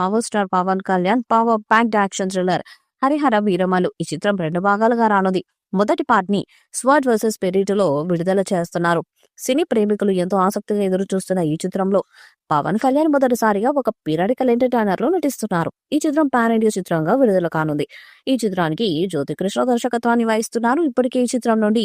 Power star Pawan Kalyan power packed action thriller Harihara Veeramallu ఈ చిత్రం 2 భాగాలుగా రానుంది. మొదటి పార్ట్ ని స్వాట్ వర్సెస్ స్పిరిట్ లో విడుదల చేస్తున్నారు. సినీ ప్రేమికులు ఎంతో ఆసక్తిగా ఎదురు చూస్తున్న ఈ చిత్రంలో పవన్ కళ్యాణ్ మొదటిసారిగా ఒక పీరియాడికల్ ఎంటర్టైనర్ లో నటిస్తున్నారు. ఈ చిత్రం పాన్ ఇండియా చిత్రంగా విడుదల కానుంది. ఈ చిత్రానికి జ్యోతికృష్ణ దర్శకత్వాన్ని వహిస్తున్నారు. ఇప్పటికే ఈ చిత్రం నుండి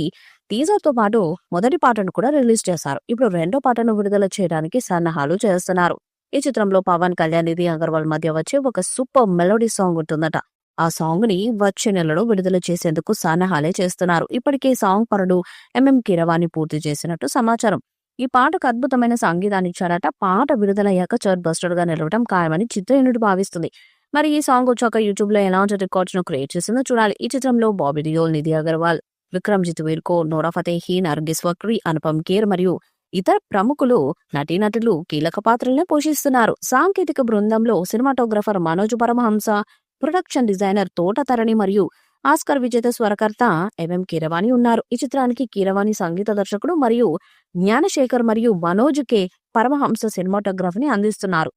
టీజర్ తో పాటు మొదటి పాటను కూడా రిలీజ్ చేశారు. ఇప్పుడు రెండో పాటను విడుదల చేయడానికి సన్నాహాలు చేస్తున్నారు. ఈ చిత్రంలో పవన్ కళ్యాణ్ నిధి అగర్వాల్ మధ్య వచ్చే ఒక సూపర్ మెలోడీ సాంగ్ ఉంటుందట. ఆ సాంగ్ ని వచ్చే నెలలో విడుదల చేసేందుకు సన్నాహాలే చేస్తున్నారు. ఇప్పటికే సాంగ్ పనులు కీరవాణి పూర్తి చేసినట్టు సమాచారం. ఈ పాటకు అద్భుతమైన సంగీతాన్ని ఇచ్చారట. పాట విడుదలయ్యాక చార్ట్ బస్టర్ గా నిలవడం ఖాయమని చిత్ర యూనిట్ భావిస్తుంది. మరి ఈ సాంగ్ వచ్చాక యూట్యూబ్ లో ఎలాంటి రికార్డ్స్ ను క్రియేట్ చేసిందో చూడాలి. ఈ చిత్రంలో బాబీ డియోల్, నిధి అగర్వాల్, విక్రమ్జిత్ వీర్కో, నోరా ఫతేహీ, నర్గిస్ ఫక్రీ, అనుపమ్ ఖేర్ మరియు ఇతర ప్రముఖులు నటీనటులు కీలక పాత్రలను పోషిస్తున్నారు. సాంకేతిక బృందంలో cinematographer Manoj Paramahamsa, production designer Thota Tharani మరియు ఆస్కర్ విజేత స్వరకర్త కీరవాణి ఉన్నారు. ఈ చిత్రానికి కీరవాణి సంగీత దర్శకుడు మరియు జ్ఞానశేఖర్ మరియు మనోజ్ కే పరమహంస సినిమాటోగ్రఫీని అందిస్తున్నారు.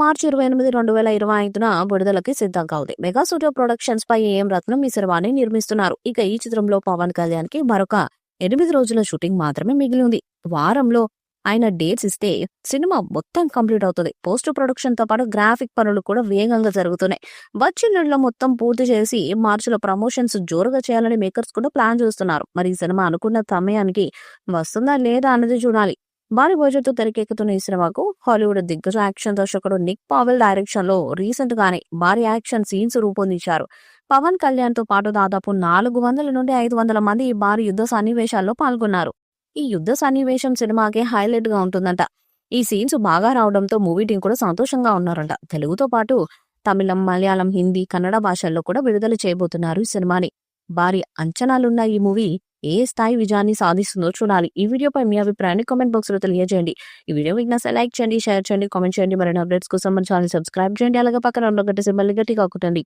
మార్చి 28, 2025న విడుదలకి సిద్ధంగా ఉంది. మెగా స్టూడియో ప్రొడక్షన్స్ పై రత్నం ఈ సినిమాని నిర్మిస్తున్నారు. ఇక ఈ చిత్రంలో పవన్ కళ్యాణ్ కి మరొక 8 రోజుల షూటింగ్ మాత్రమే మిగిలి ఉంది. వారంలో ఆయన డేట్స్ ఇస్తే సినిమా మొత్తం కంప్లీట్ అవుతుంది. పోస్ట్ ప్రొడక్షన్ తో పాటు గ్రాఫిక్ పనులు కూడా వేగంగా జరుగుతున్నాయి. వచ్చే నెలలో మొత్తం పూర్తి చేసి మార్చిలో ప్రమోషన్స్ జోరుగా చేయాలని మేకర్స్ కూడా ప్లాన్ చేస్తున్నారు. మరి ఈ సినిమా అనుకున్న సమయానికి వస్తుందా లేదా అన్నది చూడాలి. భారీ బడ్జెట్ తో తెరకెక్కుతున్న ఈ సినిమాకు హాలీవుడ్ దిగ్గజ యాక్షన్ దర్శకుడు నిక్ పావెల్ డైరెక్షన్ లో రీసెంట్ గానే భారీ యాక్షన్ సీన్స్ రూపొందించారు. పవన్ కళ్యాణ్ తో పాటు దాదాపు 400 నుండి 500 మంది ఈ భారీ యుద్ధ సన్నివేశాల్లో పాల్గొన్నారు. ఈ యుద్ధ సన్నివేశం సినిమాకే హైలైట్ గా ఉంటుందంట. ఈ సీన్స్ బాగా రావడంతో మూవీ టీం కూడా సంతోషంగా ఉన్నారంట. తెలుగుతో పాటు తమిళం, మలయాళం, హిందీ, కన్నడ భాషల్లో కూడా విడుదల చేయబోతున్నారు ఈ సినిమాని. భారీ అంచనాలున్న ఈ మూవీ ఏ స్థాయి విజయాన్ని సాధిస్తుందో చూడాలి. ఈ వీడియోపై మీ అభిప్రాయాన్ని కామెంట్ బాక్స్ లో తెలియజేయండి. ఈ వీడియో మీకు నచ్చితే లైక్ చేయండి, షేర్ చేయండి, కామెంట్ చేయండి. మరిన్ని అప్డేట్స్ కోసం మన ఛానల్ సబ్స్క్రైబ్ చేయండి. అలాగే పక్కన ఉన్న గంట సింబల్ ని గట్టిగా కొట్టండి.